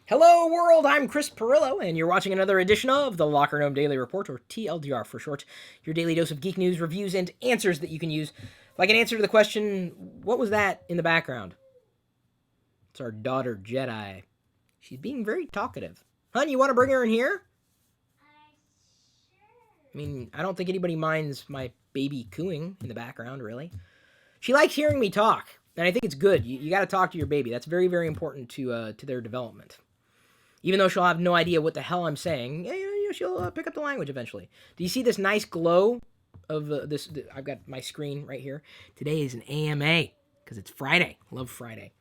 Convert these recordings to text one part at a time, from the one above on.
Hello world, I'm Chris Pirillo, and you're watching another edition of the LockerGnome Daily Report, or TLDR for short, your daily dose of geek news, reviews, and answers that you can use, like an answer to the question, what was that in the background? It's our daughter, Jedi. She's being very talkative. Hun, you want to bring her in here? I mean, I don't think anybody minds my baby cooing in the background, really. She likes hearing me talk, and I think it's good. You got to talk to your baby. That's very, very important to their development. Even though she'll have no idea what the hell I'm saying, she'll pick up the language eventually. Do you see this nice glow of this? I've got my screen right here. Today is an AMA because it's Friday. Love Friday.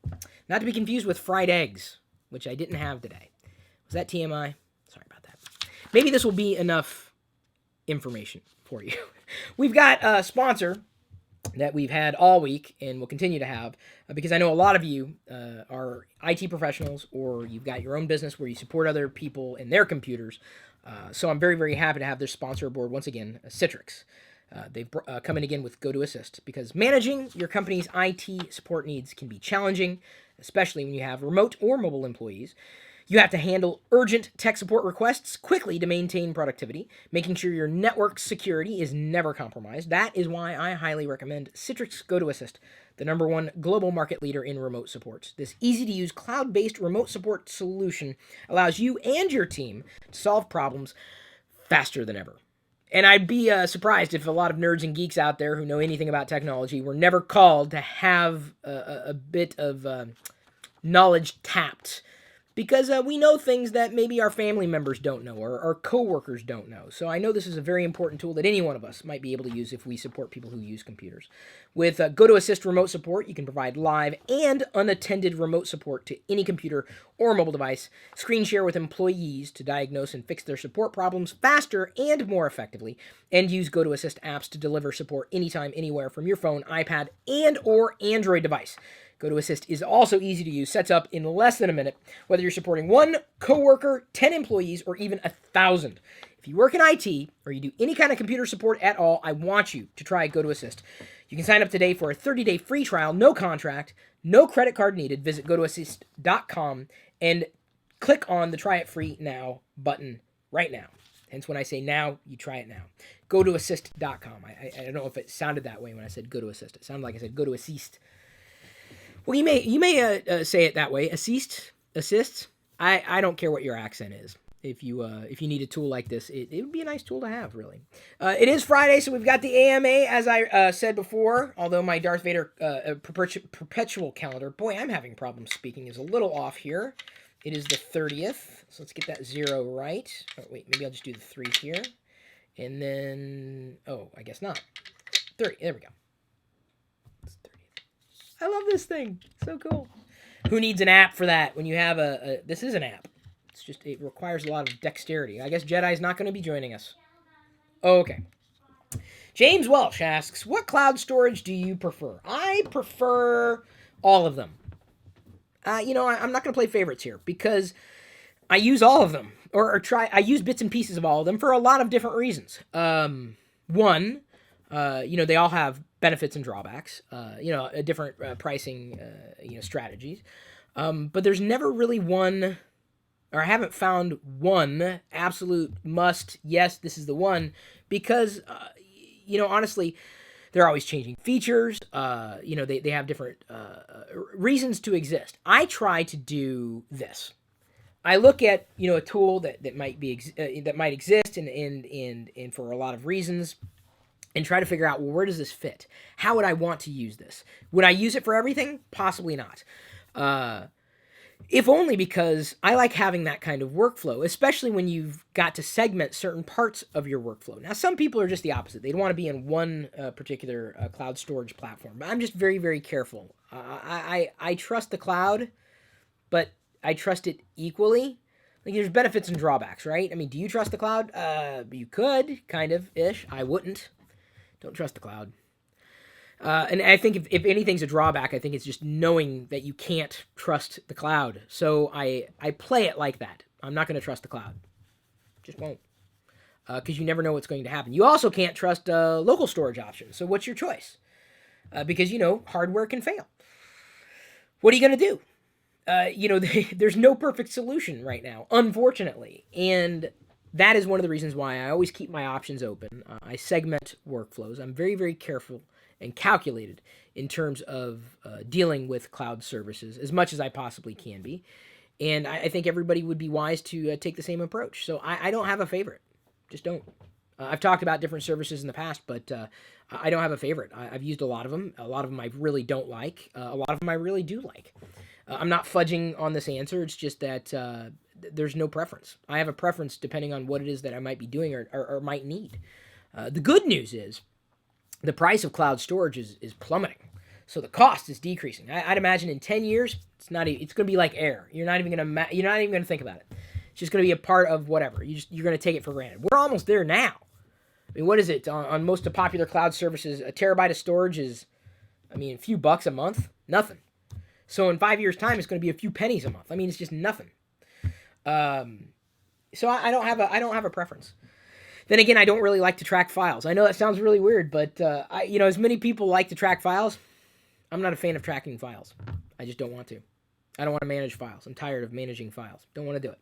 Not to be confused with fried eggs, which I didn't have today. Was that TMI? Sorry about that. Maybe this will be enough information for you. We've got a sponsor that we've had all week and will continue to have because I know a lot of you are IT professionals or you've got your own business where you support other people and their computers. So I'm very, very happy to have their sponsor aboard once again, Citrix. They've come in again with GoToAssist because managing your company's IT support needs can be challenging, especially when you have remote or mobile employees. You have to handle urgent tech support requests quickly to maintain productivity, making sure your network security is never compromised. That is why I highly recommend Citrix GoToAssist, the #1 global market leader in remote support. This easy-to-use cloud-based remote support solution allows you and your team to solve problems faster than ever. And I'd be surprised if a lot of nerds and geeks out there who know anything about technology were never called to have a bit of knowledge tapped. Because we know things that maybe our family members don't know or our coworkers don't know. So I know this is a very important tool that any one of us might be able to use if we support people who use computers. With GoToAssist remote support, you can provide live and unattended remote support to any computer or mobile device, screen share with employees to diagnose and fix their support problems faster and more effectively, and use GoToAssist apps to deliver support anytime, anywhere from your phone, iPad, and or Android device. GoToAssist is also easy to use, sets up in less than a minute, whether you're supporting one coworker, 10 employees, or even 1,000. If you work in IT or you do any kind of computer support at all, I want you to try GoToAssist. You can sign up today for a 30-day free trial, no contract, no credit card needed. Visit GoToAssist.com and click on the Try It Free Now button right now. Hence, when I say now, you try it now. GoToAssist.com. I don't know if it sounded that way when I said GoToAssist. It sounded like I said GoToAssist. Well, you may say it that way. Assist. I don't care what your accent is. If you need a tool like this, it would be a nice tool to have, really. It is Friday, so we've got the AMA, as I said before. Although my Darth Vader perpetual calendar, boy, I'm having problems speaking, is a little off here. It is the 30th, so let's get that 0 right. Oh, wait, maybe I'll just do the 3 here, and then I guess not. 30. There we go. I love this thing. So cool. Who needs an app for that when you have this is an app. It's just, it requires a lot of dexterity. I guess Jedi's not going to be joining us. Oh, okay. James Welsh asks, what cloud storage do you prefer? I prefer all of them. I'm not going to play favorites here because I use all of them. I use bits and pieces of all of them for a lot of different reasons. One, they all have benefits and drawbacks, different pricing, strategies. But there's never really one, or I haven't found one absolute must, yes, this is the one, because, honestly, they're always changing features. They have different reasons to exist. I try to do this. I look at, a tool that might be that might exist and for a lot of reasons, and try to figure out, well, where does this fit? How would I want to use this? Would I use it for everything? Possibly not. If only because I like having that kind of workflow, especially when you've got to segment certain parts of your workflow. Now, some people are just the opposite. They'd want to be in one particular cloud storage platform. But I'm just very, very careful. I trust the cloud, but I trust it equally. Like, there's benefits and drawbacks, right? I mean, do you trust the cloud? You could, kind of-ish. I wouldn't. Don't trust the cloud. And I think if anything's a drawback, I think it's just knowing that you can't trust the cloud. So I play it like that. I'm not going to trust the cloud. Just won't. Because you never know what's going to happen. You also can't trust local storage options. So what's your choice? Because, hardware can fail. What are you going to do? there's no perfect solution right now, unfortunately. And that is one of the reasons why I always keep my options open. I segment workflows. I'm very, very careful and calculated in terms of dealing with cloud services as much as I possibly can be. And I think everybody would be wise to take the same approach. So I don't have a favorite. Just don't. I've talked about different services in the past, but I don't have a favorite. I've used a lot of them. A lot of them I really don't like. A lot of them I really do like. I'm not fudging on this answer. It's just that there's no preference. I have a preference depending on what it is that I might be doing or might need. The good news is the price of cloud storage is plummeting. So the cost is decreasing. I'd imagine in 10 years, it's going to be like air. You're not even going to think about it. It's just going to be a part of whatever. You're going to take it for granted. We're almost there now. I mean, what is it on most of popular cloud services? A terabyte of storage is, a few bucks a month. Nothing. So in 5 years' time, it's going to be a few pennies a month. It's just nothing. So I don't have a preference. Then again, I don't really like to track files. I know that sounds really weird, but as many people like to track files, I'm not a fan of tracking files. I just don't want to. I don't want to manage files. I'm tired of managing files. Don't want to do it.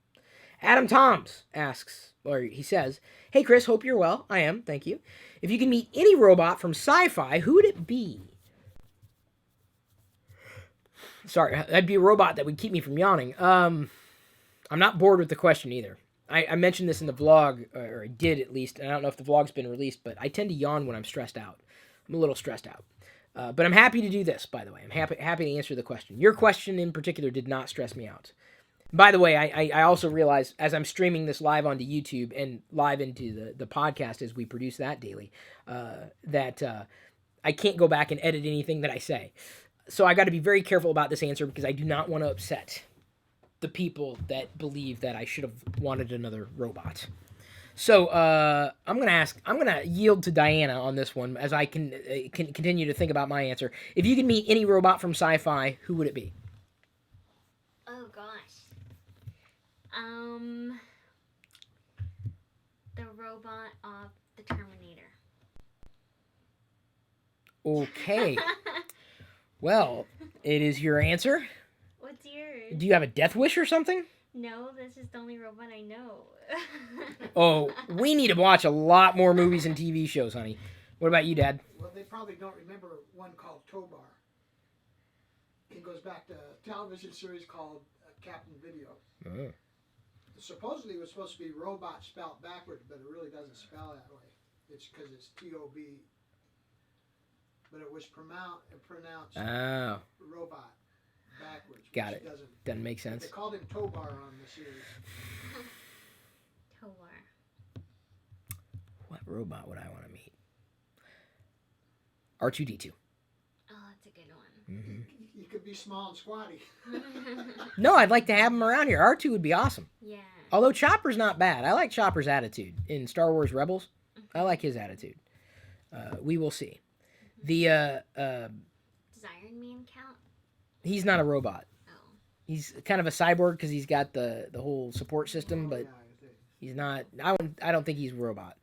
Adam Toms asks, or he says, "Hey Chris, hope you're well." I am, thank you. "If you could meet any robot from Sci-fi, who would it be?" Sorry, that'd be a robot that would keep me from yawning. I'm not bored with the question either. I mentioned this in the vlog, or I did at least, and I don't know if the vlog's been released, but I tend to yawn when I'm stressed out. I'm a little stressed out. But I'm happy to do this, by the way. I'm happy to answer the question. Your question in particular did not stress me out. By the way, I also realize as I'm streaming this live onto YouTube and live into the podcast as we produce that daily, that I can't go back and edit anything that I say. So I got to be very careful about this answer because I do not want to upset the people that believe that I should have wanted another robot. So I'm gonna yield to Diana on this one as I can continue to think about my answer. If you could meet any robot from Sci-Fi, who would it be? Oh gosh. The robot of the Terminator. Okay. Well, it is your answer. What's yours? Do you have a death wish or something? No, this is the only robot I know. Oh, we need to watch a lot more movies and TV shows, honey. What about you, Dad? Well, they probably don't remember one called Tobar. It goes back to a television series called Captain Video. Oh. Supposedly it was supposed to be robot spelled backwards, but it really doesn't spell that way. It's because it's T-O-B. But it was pronounced robot backwards. Got it. Doesn't make sense. They called him Tobar on the series. Tobar. What robot would I want to meet? R2-D2. Oh, that's a good one. Mm-hmm. You could be small and squatty. No, I'd like to have him around here. R2 would be awesome. Yeah. Although Chopper's not bad. I like Chopper's attitude in Star Wars Rebels. I like his attitude. We will see. Does Iron Man count? He's not a robot. Oh. He's kind of a cyborg because he's got the whole support system, but he's not. I don't think he's a robot.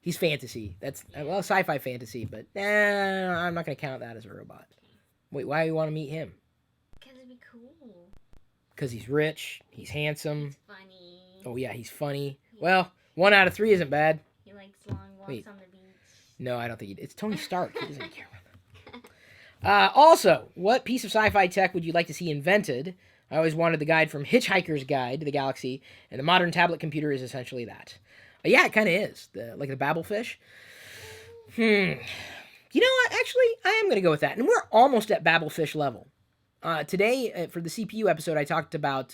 He's fantasy. That's sci-fi fantasy, but I'm not gonna count that as a robot. Wait, why do you want to meet him? Because it'd be cool. Because he's rich, he's handsome. He's funny. Oh yeah, he's funny. Yeah. Well, 1 out of 3 isn't bad. He likes long walks on the beach. No, I don't think it's Tony Stark. He doesn't care about that. Also, what piece of sci-fi tech would you like to see invented? I always wanted the guide from Hitchhiker's Guide to the Galaxy, and the modern tablet computer is essentially that. Yeah, it kind of is. Like the Babelfish. You know what? Actually, I am going to go with that. And we're almost at Babelfish level. Today, for the CPU episode, I talked about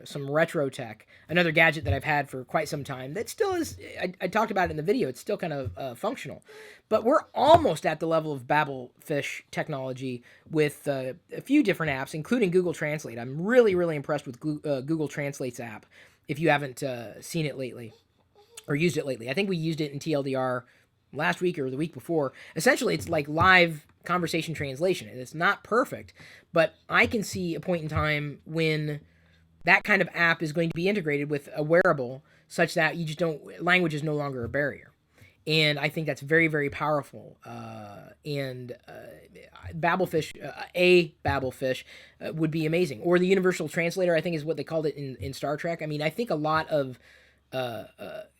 some retro tech, another gadget that I've had for quite some time that still is, I talked about it in the video, it's still kind of functional. But we're almost at the level of Babelfish technology with a few different apps, including Google Translate. I'm really, really impressed with Google Translate's app, if you haven't seen it lately or used it lately. I think we used it in TLDR last week or the week before. Essentially, it's like live conversation translation, and it's not perfect, but I can see a point in time when that kind of app is going to be integrated with a wearable such that you just don't, language is no longer a barrier. And I think that's very, very powerful. Babelfish, a Babelfish, would be amazing. Or the Universal Translator, I think, is what they called it in Star Trek. I mean, I think a lot of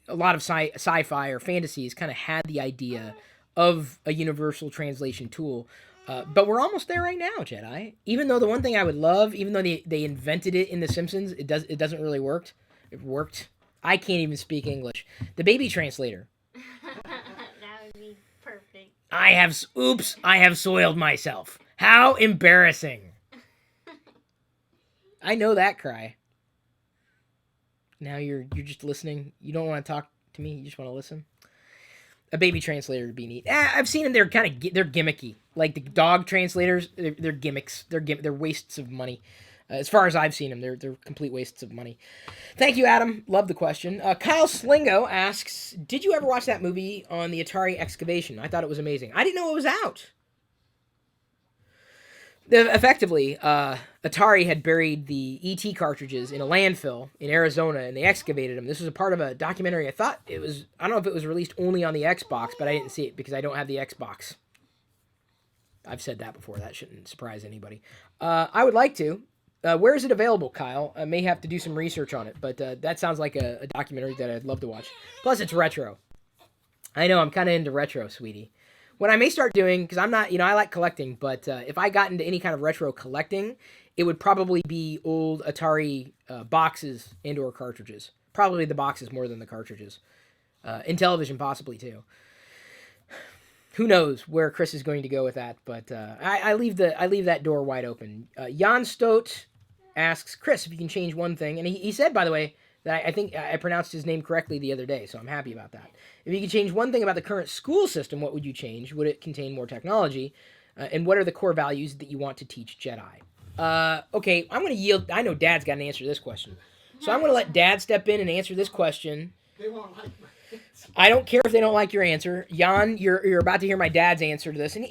sci-fi or fantasies kind of had the idea of a universal translation tool. But we're almost there right now, Jedi. Even though the one thing I would love, even though they invented it in The Simpsons, it doesn't really work. It worked. I can't even speak English. The baby translator. That would be perfect. I have soiled myself. How embarrassing. I know that cry. Now you're just listening. You don't want to talk to me. You just want to listen. A baby translator would be neat. I've seen them. They're kind of they're gimmicky. Like the dog translators, they're gimmicks. They're wastes of money. As far as I've seen them, they're complete wastes of money. Thank you, Adam. Love the question. Kyle Slingo asks, did you ever watch that movie on the Atari Excavation? I thought it was amazing. I didn't know it was out. Effectively, Atari had buried the ET cartridges in a landfill in Arizona, and they excavated them. This was a part of a documentary. I don't know if it was released only on the Xbox, but I didn't see it because I don't have the Xbox. I've said that before. That shouldn't surprise anybody. I would like to. Where is it available, Kyle? I may have to do some research on it, but that sounds like a documentary that I'd love to watch. Plus, it's retro. I know, I'm kind of into retro, sweetie. What I may start doing, because I'm not, I like collecting, but if I got into any kind of retro collecting, it would probably be old Atari boxes and or cartridges. Probably the boxes more than the cartridges. In television, possibly, too. Who knows where Chris is going to go with that, but I leave that door wide open. Jan Stote asks Chris if you can change one thing, and he said, by the way, that I think I pronounced his name correctly the other day, so I'm happy about that. If you could change one thing about the current school system, what would you change? Would it contain more technology? And what are the core values that you want to teach Jedi? Okay, I'm going to yield. I know Dad's got an answer to this question, so I'm going to let Dad step in and answer this question. They won't like my answer. I don't care if they don't like your answer. Jan, you're about to hear my dad's answer to this. And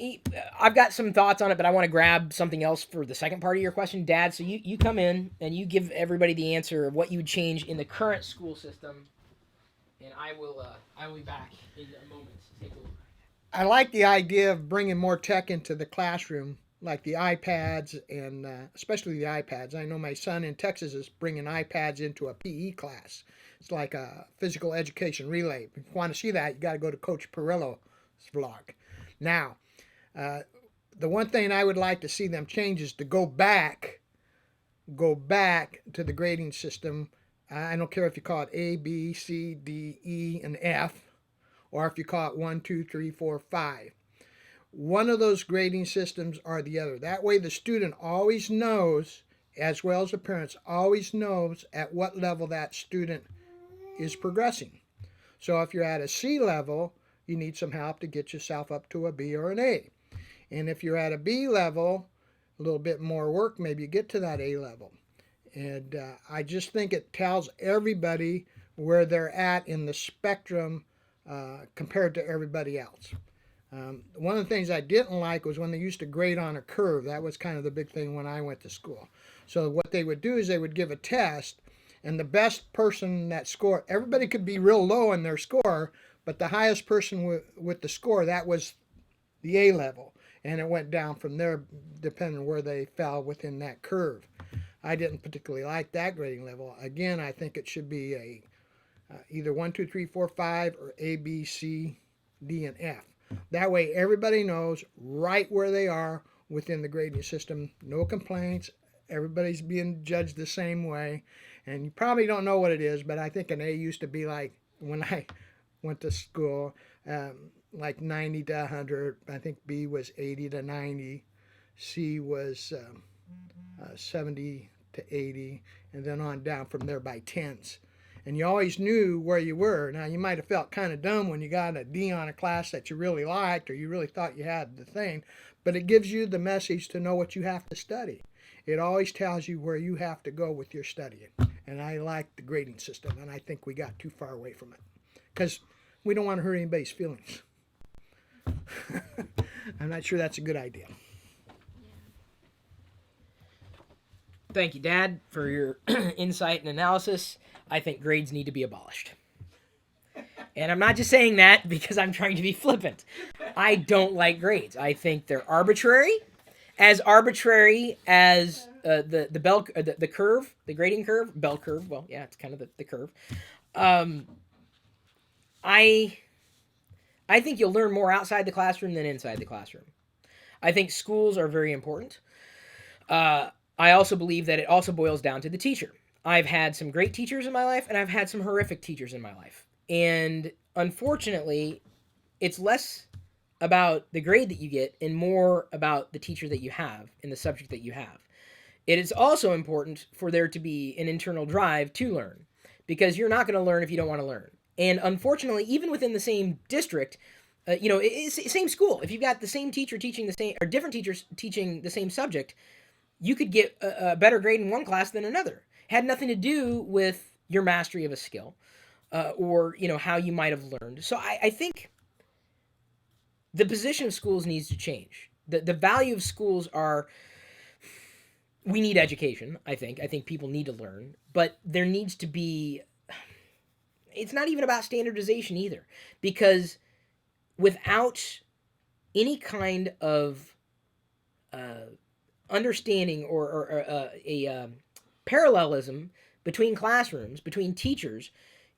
I've got some thoughts on it, but I want to grab something else for the second part of your question. Dad, so you come in and you give everybody the answer of what you would change in the current school system. And I will be back in a moment to take a look. I like the idea of bringing more tech into the classroom, like the iPads and especially the iPads. I know my son in Texas is bringing iPads into a PE class. It's like a physical education relay. If you want to see that, you got to go to Coach Pirillo's vlog. Now, the one thing I would like to see them change is to go back to the grading system. I don't care if you call it A, B, C, D, E, and F, or if you call it 1, 2, 3, 4, 5. One of those grading systems or the other. That way the student always knows, as well as the parents, always knows at what level that student is progressing. So if you're at a C level, you need some help to get yourself up to a B or an A. And if you're at a B level, a little bit more work, maybe you get to that A level. And I just think it tells everybody where they're at in the spectrum compared to everybody else. One of the things I didn't like was when they used to grade on a curve. That was kind of the big thing when I went to school. So what they would do is they would give a test, and the best person that scored, everybody could be real low in their score, but the highest person with the score, that was the A level. And it went down from there depending on where they fell within that curve. I didn't particularly like that grading level. Again, I think it should be either 1, 2, 3, 4, 5 or A, B, C, D, and F. That way everybody knows right where they are within the grading system. No complaints. Everybody's being judged the same way. And you probably don't know what it is, but I think an A used to be like, when I went to school, like 90 to 100. I think B was 80 to 90. C was 70 to 80. And then on down from there by tens. And you always knew where you were. Now, you might have felt kind of dumb when you got a D on a class that you really liked or you really thought you had the thing, but it gives you the message to know what you have to study. It always tells you where you have to go with your studying. And I like the grading system, and I think we got too far away from it because we don't want to hurt anybody's feelings. I'm not sure that's a good idea. Thank you, Dad, for your insight and analysis. I think grades need to be abolished. And I'm not just saying that because I'm trying to be flippant. I don't like grades. I think they're arbitrary as the bell the curve, the grading curve, bell curve. Well, yeah, it's kind of the curve. Um, I I think you'll learn more outside the classroom than inside the classroom. I think schools are very important. Uh, I also believe that it also boils down to the teacher. I've had some great teachers in my life, and I've had some horrific teachers in my life. And unfortunately, it's less about the grade that you get and more about the teacher that you have and the subject that you have. It is also important for there to be an internal drive to learn because you're not going to learn if you don't want to learn. And unfortunately, even within the same district, it's same school. If you've got the same teacher teaching the same or different teachers teaching the same subject, you could get a better grade in one class than another. It had nothing to do with your mastery of a skill or how you might have learned. So I think the position of schools needs to change. The value of schools are we need education, I think people need to learn, but there needs to be it's not even about standardization either because without any kind of uh, understanding or a parallelism between classrooms, between teachers,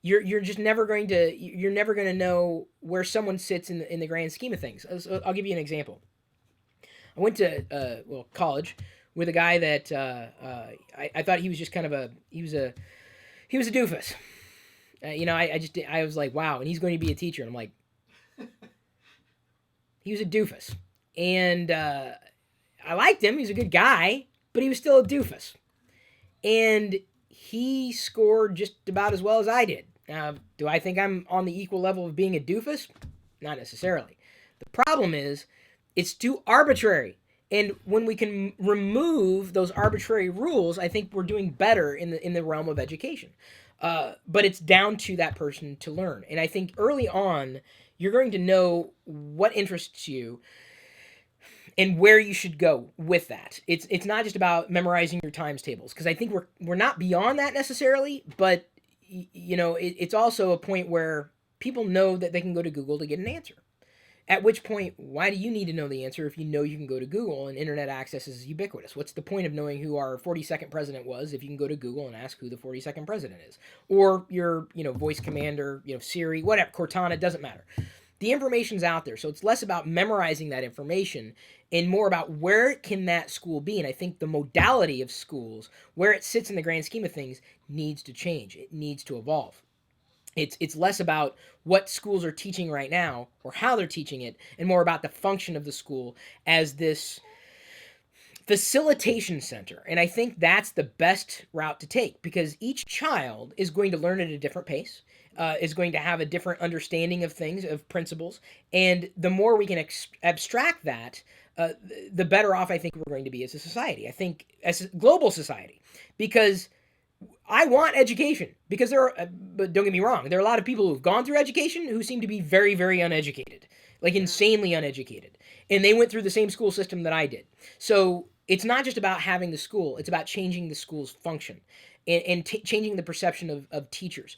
you're just never going to know where someone sits in the grand scheme of things. So I'll give you an example. I went to college with a guy that I thought he was just kind of he was a doofus. I was like, wow, and he's going to be a teacher, and I'm like, he was a doofus, and I liked him. He's a good guy, but he was still a doofus, and he scored just about as well as I did. Now, do I think I'm on the equal level of being a doofus? Not necessarily. The problem is, it's too arbitrary. And when we can remove those arbitrary rules, I think we're doing better in the realm of education. But it's down to that person to learn. And I think early on, you're going to know what interests you and where you should go with that. It's not just about memorizing your times tables because I think we're not beyond that necessarily, but it's also a point where people know that they can go to Google to get an answer. At which point, why do you need to know the answer if you know you can go to Google and internet access is ubiquitous? What's the point of knowing who our 42nd president was if you can go to Google and ask who the 42nd president is? Or your, voice commander, Siri, whatever, Cortana, doesn't matter. The information's out there, so it's less about memorizing that information and more about where can that school be. And I think the modality of schools, where it sits in the grand scheme of things, needs to change. It needs to evolve. It's less about what schools are teaching right now or how they're teaching it, and more about the function of the school as this facilitation center. And I think that's the best route to take because each child is going to learn at a different pace, is going to have a different understanding of things, of principles. And the more we can abstract that, the better off I think we're going to be as a society. I think as a global society, because I want education because but don't get me wrong, there are a lot of people who've gone through education who seem to be very, very uneducated, like insanely uneducated. And they went through the same school system that I did. So it's not just about having the school, it's about changing the school's function and changing the perception of teachers.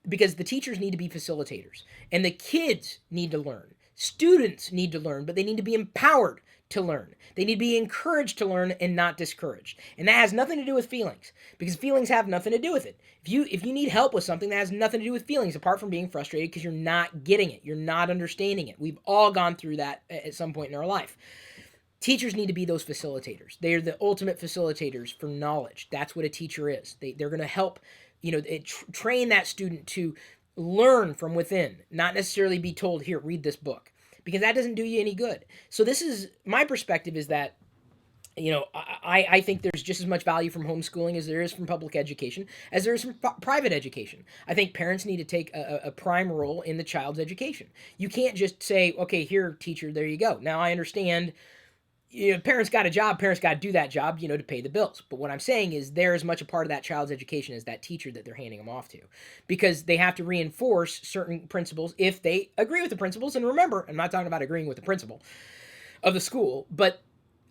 Because the teachers need to be facilitators and the kids need to learn. Students need to learn, but they need to be empowered to learn. They need to be encouraged to learn and not discouraged. And that has nothing to do with feelings because feelings have nothing to do with it. If you need help with something, that has nothing to do with feelings apart from being frustrated because you're not getting it. You're not understanding it. We've all gone through that at some point in our life. Teachers need to be those facilitators. They are the ultimate facilitators for knowledge. That's what a teacher is. They're going to help, train that student to learn from within, not necessarily be told, here, read this book, because that doesn't do you any good. So this is my perspective is that, I think there's just as much value from homeschooling as there is from public education, as there is from private education. I think parents need to take a prime role in the child's education. You can't just say, okay, here, teacher, there you go. Now I understand parents got a job, parents got to do that job, to pay the bills. But what I'm saying is they're as much a part of that child's education as that teacher that they're handing them off to. Because they have to reinforce certain principles if they agree with the principles. And remember, I'm not talking about agreeing with the principal of the school, but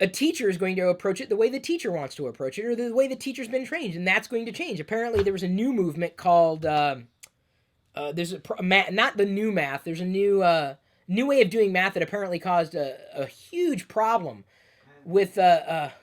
a teacher is going to approach it the way the teacher wants to approach it or the way the teacher's been trained. And that's going to change. Apparently there was a new movement called there's not the new math. There's a new way of doing math that apparently caused a huge problem with God.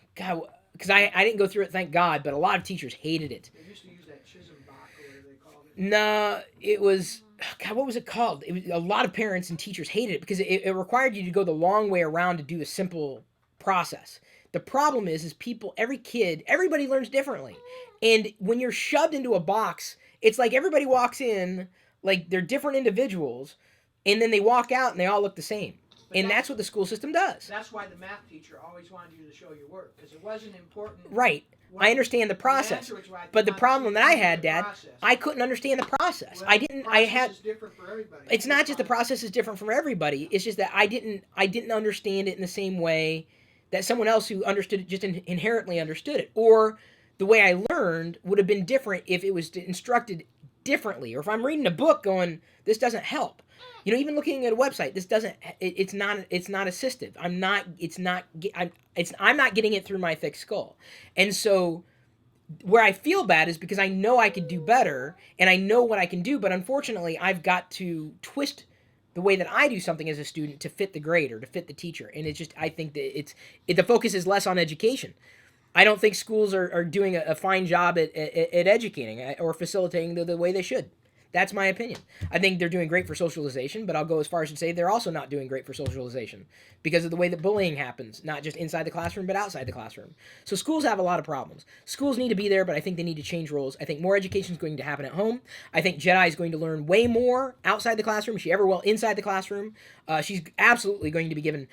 Because I didn't go through it, thank God, but a lot of teachers hated it. They used to use that Chisenbach, or whatever they called it. No, it was God. What was it called? It was, a lot of parents and teachers hated it because it required you to go the long way around to do a simple process. The problem is everybody learns differently, and when you're shoved into a box, it's like everybody walks in like they're different individuals, and then they walk out and they all look the same. And that's what the school system does. That's why the math teacher always wanted you to show your work, because it wasn't important. Right. I understand the process. But the problem that I had, Dad, I couldn't understand the process. Well, It's different for everybody. It's not just the process is different from everybody. It's just that I didn't understand it in the same way that someone else who understood it just inherently understood it. Or the way I learned would have been different if it was instructed differently. Or if I'm reading a book going, this doesn't help. You know, even looking at a website, this doesn't. It's not assistive. I'm not getting it through my thick skull, and so where I feel bad is because I know I could do better, and I know what I can do, but unfortunately, I've got to twist the way that I do something as a student to fit the grade or to fit the teacher, and it's just I think that the focus is less on education. I don't think schools are doing a fine job at educating or facilitating the way they should. That's my opinion. I think they're doing great for socialization, but I'll go as far as to say they're also not doing great for socialization because of the way that bullying happens, not just inside the classroom, but outside the classroom. So schools have a lot of problems. Schools need to be there, but I think they need to change roles. I think more education is going to happen at home. I think Jedi is going to learn way more outside the classroom than she ever will inside the classroom. She's absolutely going to be given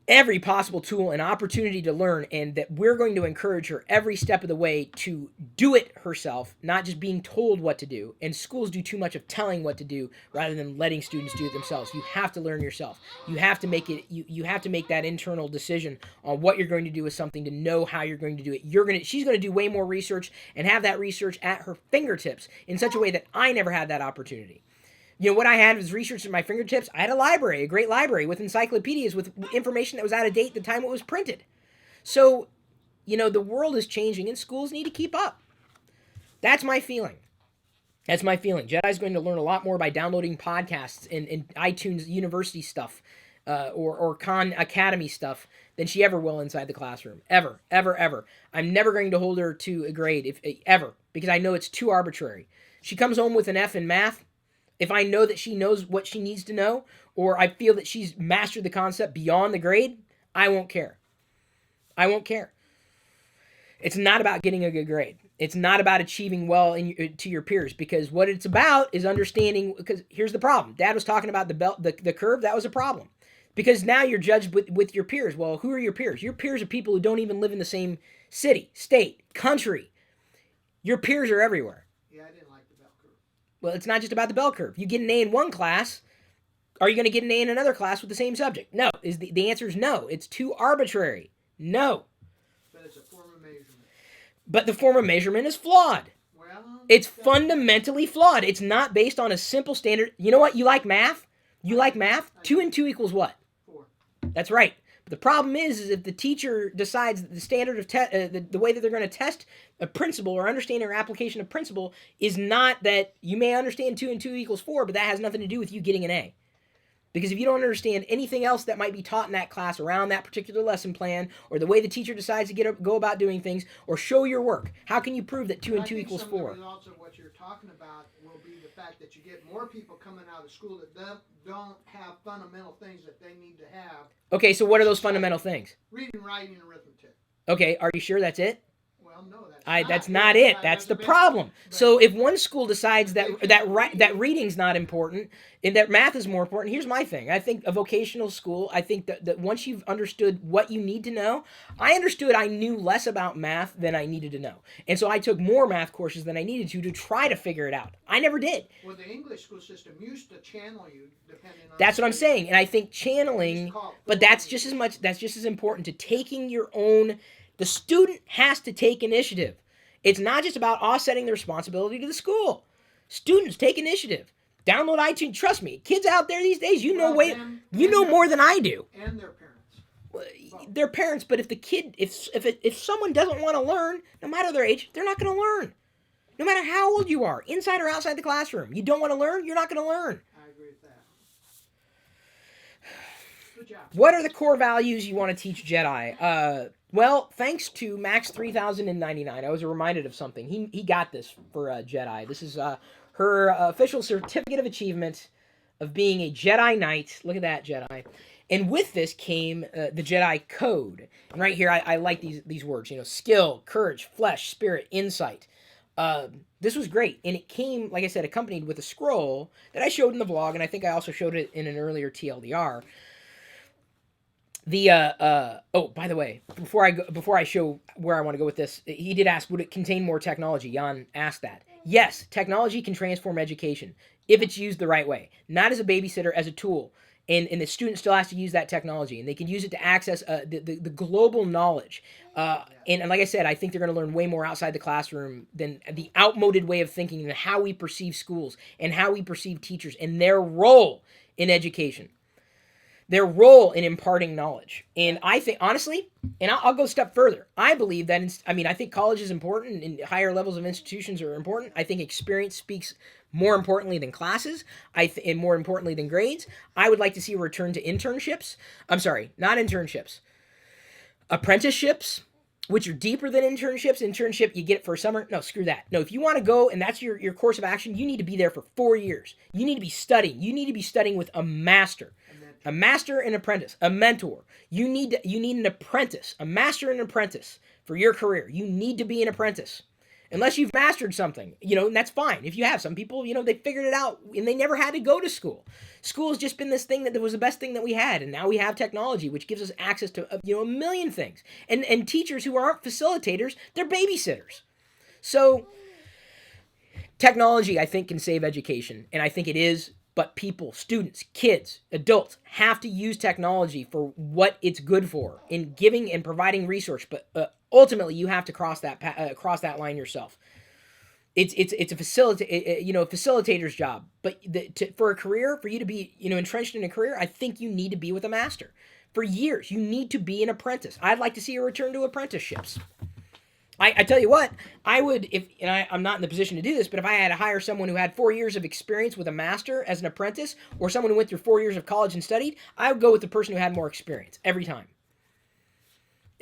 every possible tool and opportunity to learn, and that we're going to encourage her every step of the way to do it herself, not just being told what to do. And schools do too much of telling what to do rather than letting students do it themselves. You have to learn yourself. You have to make it. You have to make that internal decision on what you're going to do with something to know how you're going to do it. She's going to do way more research and have that research at her fingertips in such a way that I never had that opportunity. You know, what I had was research at my fingertips. I had a great library with encyclopedias with information that was out of date at the time it was printed. So, you know, the world is changing and schools need to keep up. That's my feeling. Jedi's going to learn a lot more by downloading podcasts and iTunes University stuff or Khan Academy stuff than she ever will inside the classroom. Ever. I'm never going to hold her to a grade, ever, because I know it's too arbitrary. She comes home with an F in math. If I know that she knows what she needs to know, or I feel that she's mastered the concept beyond the grade, I won't care. It's not about getting a good grade. It's not about achieving well to your peers, because what it's about is understanding. Because here's the problem. Dad was talking about the curve. That was a problem, because now you're judged with your peers. Well, who are your peers? Your peers are people who don't even live in the same city, state, country. Your peers are everywhere. Yeah, I didn't like the bell curve. Well, it's not just about the bell curve. You get an A in one class, are you going to get an A in another class with the same subject? No. The answer is no. It's too arbitrary. No. But it's a form of measurement. But the form of measurement is flawed. Well, It's fundamentally flawed. It's not based on a simple standard. You know what? You like math? 2 and 2 equals what? 4. That's right. But the problem is if the teacher decides that the standard of the way that they're going to test a principle or understand or application of principle is not that you may understand 2 and 2 equals 4, but that has nothing to do with you getting an A. Because if you don't understand anything else that might be taught in that class around that particular lesson plan, or the way the teacher decides to go about doing things, or show your work, how can you prove that 2 and 2 equals 4? Some of the results of what you're talking about will be the fact that you get more people coming out of school that don't have fundamental things that they need to have. Okay, so what are those fundamental things? Reading, writing, and arithmetic. Okay, are you sure that's it? Well, no, That's not it. That's the problem. So if one school decides that reading's not important and that math is more important, here's my thing. I think a vocational school, I think that once you've understood what you need to know, I understood I knew less about math than I needed to know. And so I took more math courses than I needed to try to figure it out. I never did. Well, the English school system used to channel you depending on... That's what I'm saying. And I think channeling, but that's just as important to taking your own... The student has to take initiative. It's not just about offsetting the responsibility to the school. Students take initiative. Download iTunes. Trust me, kids out there these days, you know more than I do. And their parents. Well, their parents, but if the kid, if someone doesn't want to learn, no matter their age, they're not going to learn. No matter how old you are, inside or outside the classroom. You don't want to learn, you're not going to learn. I agree with that. Good job. What are the core values you want to teach Jedi? Well, thanks to Max 3099, I was reminded of something. He got this for Jedi. This is her official certificate of achievement of being a Jedi Knight. Look at that, Jedi. And with this came the Jedi Code. And right here, I like these words. Skill, courage, flesh, spirit, insight. This was great. And it came, like I said, accompanied with a scroll that I showed in the vlog, and I think I also showed it in an earlier TLDR. By the way, before I show where I want to go with this, he did ask, would it contain more technology? Jan asked that. Yes, technology can transform education if it's used the right way, not as a babysitter, as a tool. And the student still has to use that technology, and they can use it to access the global knowledge. And like I said, I think they're going to learn way more outside the classroom than the outmoded way of thinking and how we perceive schools and how we perceive teachers and their role in education. Their role in imparting knowledge. And I think, honestly, and I'll go a step further. I believe that, I think college is important and higher levels of institutions are important. I think experience speaks more importantly than classes, and more importantly than grades. I would like to see a return to internships. I'm sorry, not internships. Apprenticeships, which are deeper than internships. Internship, you get it for a summer. No, screw that. No, if you want to go and that's your course of action, you need to be there for 4 years. You need to be studying. You need to be studying with a master. A master and apprentice, a mentor. You need an apprentice, a master and an apprentice for your career. You need to be an apprentice. Unless you've mastered something, and that's fine. If you have, some people, they figured it out and they never had to go to school. School has just been this thing that was the best thing that we had. And now we have technology, which gives us access to, a million things. And teachers who aren't facilitators, they're babysitters. So technology, I think, can save education. And I think it is. But people, students, kids, adults have to use technology for what it's good for in giving and providing resource. But ultimately, you have to cross that line yourself. It's a facilitator's job. But for a career, for you to be entrenched in a career, I think you need to be with a master for years. You need to be an apprentice. I'd like to see a return to apprenticeships. I tell you what, I would, I'm not in the position to do this, but if I had to hire someone who had 4 years of experience with a master as an apprentice, or someone who went through 4 years of college and studied, I would go with the person who had more experience every time.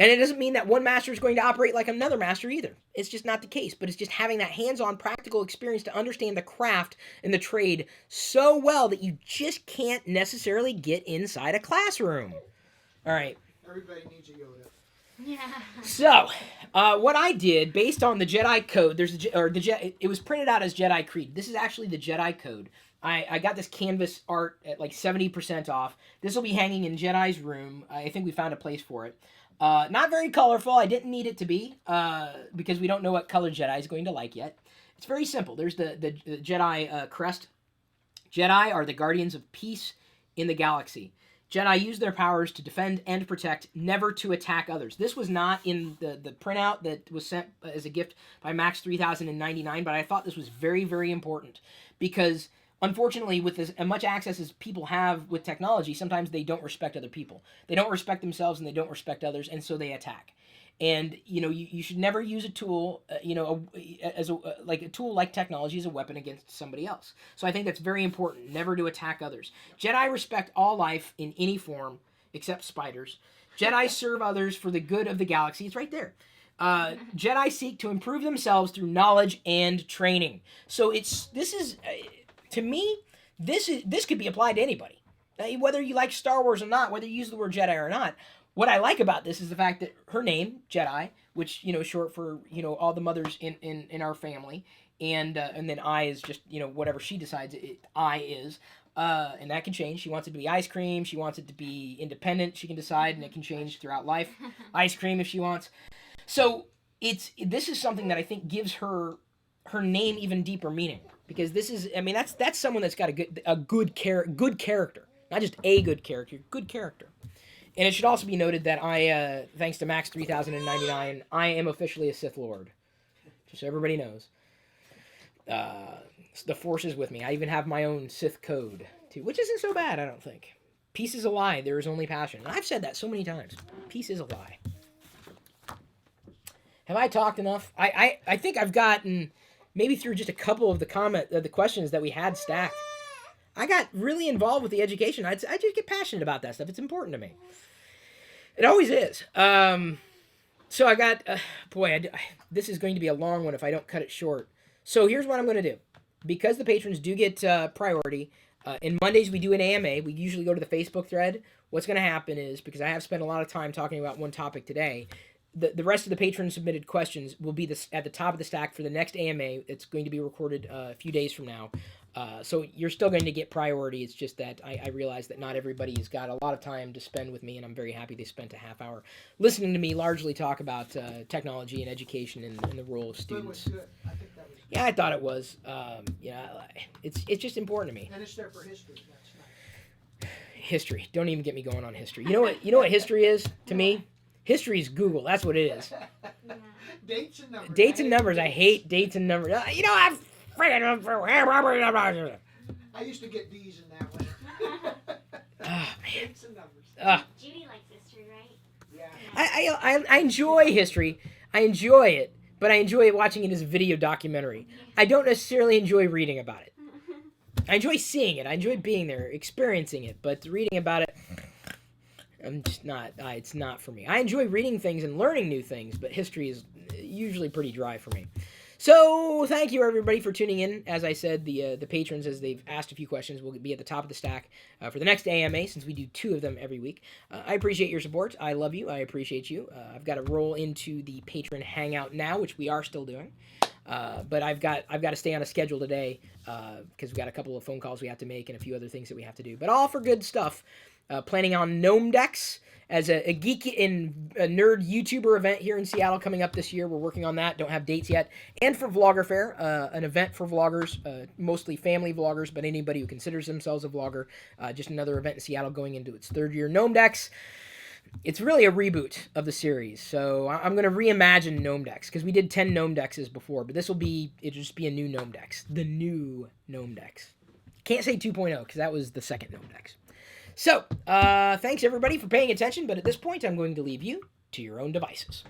And it doesn't mean that one master is going to operate like another master either. It's just not the case, but it's just having that hands-on practical experience to understand the craft and the trade so well that you just can't necessarily get inside a classroom. All right. Everybody needs a Yoda. Yeah. So, what I did based on the Jedi Code, it was printed out as Jedi Creed. This is actually the Jedi Code. I got this canvas art at like 70% off. This will be hanging in Jedi's room. I think we found a place for it. Not very colorful. I didn't need it to be because we don't know what color Jedi is going to like yet. It's very simple. There's the Jedi crest. Jedi are the guardians of peace in the galaxy. Jedi use their powers to defend and protect, never to attack others. This was not in the printout that was sent as a gift by Max 3099, but I thought this was very, very important because, unfortunately, with as much access as people have with technology, sometimes they don't respect other people. They don't respect themselves and they don't respect others, and so they attack. And, you should never use a tool, a tool like technology as a weapon against somebody else. So I think that's very important, never to attack others. Jedi respect all life in any form, except spiders. Jedi serve others for the good of the galaxy. It's right there. Jedi seek to improve themselves through knowledge and training. So to me, this could be applied to anybody. Whether you like Star Wars or not, whether you use the word Jedi or not. What I like about this is the fact that her name, Jedi, which, is short for, all the mothers in our family, and then I is just, whatever she decides I is, and that can change. She wants it to be ice cream. She wants it to be independent. She can decide, and it can change throughout life. Ice cream if she wants. So this is something that I think gives her name even deeper meaning, because this is, that's someone that's got a good character, not just a good character, good character. And it should also be noted that I, thanks to Max 3099, I am officially a Sith Lord. Just so everybody knows. The Force is with me. I even have my own Sith code, too, which isn't so bad, I don't think. Peace is a lie. There is only passion. And I've said that so many times. Peace is a lie. Have I talked enough? I think I've gotten maybe through just a couple of the questions that we had stacked, I got really involved with the education. I just get passionate about that stuff. It's important to me. It always is. So I got, this is going to be a long one if I don't cut it short. So here's what I'm going to do. Because the patrons do get priority, in Mondays we do an AMA. We usually go to the Facebook thread. What's going to happen is, because I have spent a lot of time talking about one topic today, the rest of the patron submitted questions will be at the top of the stack for the next AMA. It's going to be recorded a few days from now. So you're still going to get priority. It's just that I realize that not everybody's got a lot of time to spend with me, and I'm very happy they spent a half hour listening to me largely talk about technology and education and the role of students. Good. I think that was good. Yeah, I thought it was. It's just important to me. And it's there for history. That's nice. History. Don't even get me going on history. You know what history is to me? History is Google. That's what it is. Yeah. Dates and numbers. Dates and numbers. I hate dates and numbers. I used to get D's in that one. Oh, man. Dates and numbers. Judy likes history, right? Yeah. I enjoy history. I enjoy it, but I enjoy watching it as a video documentary. I don't necessarily enjoy reading about it. I enjoy seeing it. I enjoy being there, experiencing it, but reading about it, I'm just not. It's not for me. I enjoy reading things and learning new things, but history is usually pretty dry for me. So thank you everybody for tuning in. As I said, the patrons, as they've asked a few questions, will be at the top of the stack for the next AMA, since we do 2 of them every week. I appreciate your support. I love you. I appreciate you. I've got to roll into the patron hangout now, which we are still doing. But I've got to stay on a schedule today because we've got a couple of phone calls we have to make and a few other things that we have to do. But all for good stuff. Planning on Gnome Decks as a geek and a nerd YouTuber event here in Seattle coming up this year. We're working on that. Don't have dates yet. And for Vlogger Fair, an event for vloggers, mostly family vloggers, but anybody who considers themselves a vlogger. Just another event in Seattle going into its 3rd year. Gnome Decks. It's really a reboot of the series, so I'm going to reimagine Gnome Decks, because we did 10 Gnome Dexes before, but it'll just be a new Gnome Dex. The new Gnome Dex. Can't say 2.0, because that was the second Gnome Dex. So, thanks everybody for paying attention, but at this point I'm going to leave you to your own devices.